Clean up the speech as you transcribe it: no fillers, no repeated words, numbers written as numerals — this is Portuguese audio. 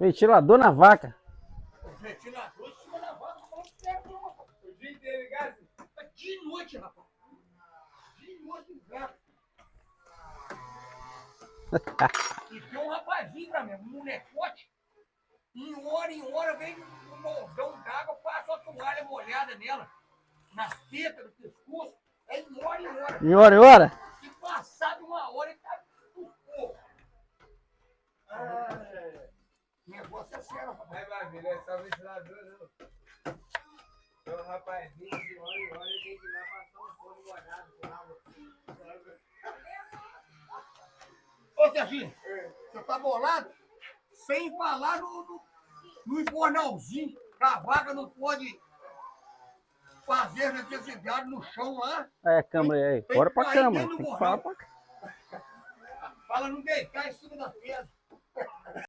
Ventilador na vaca. Ventilador em cima da vaca, o dia inteiro ligado? De noite, rapaz. De noite, inverno. E tem um rapazinho pra mim, um molecote. Em hora vem um moldão d'água, passa a toalha molhada nela. Nas tetas, no pescoço. É em hora. Em hora? E passado uma hora, ele tá no corpo. Negócio é sério, rapaz. Vai, meu filho, é só ventilador, não. Tem um rapazinho de hora em hora, ele tem que ir lá passar um pano molhado com água. Ô, Serginho, você tá bolado? Sem falar no jornalzinho, que a vaca não pode fazer necessidade no chão lá. É, câmera aí. Bora pra cama. Tem que falar pra cá. Fala não deitar em cima da pedra.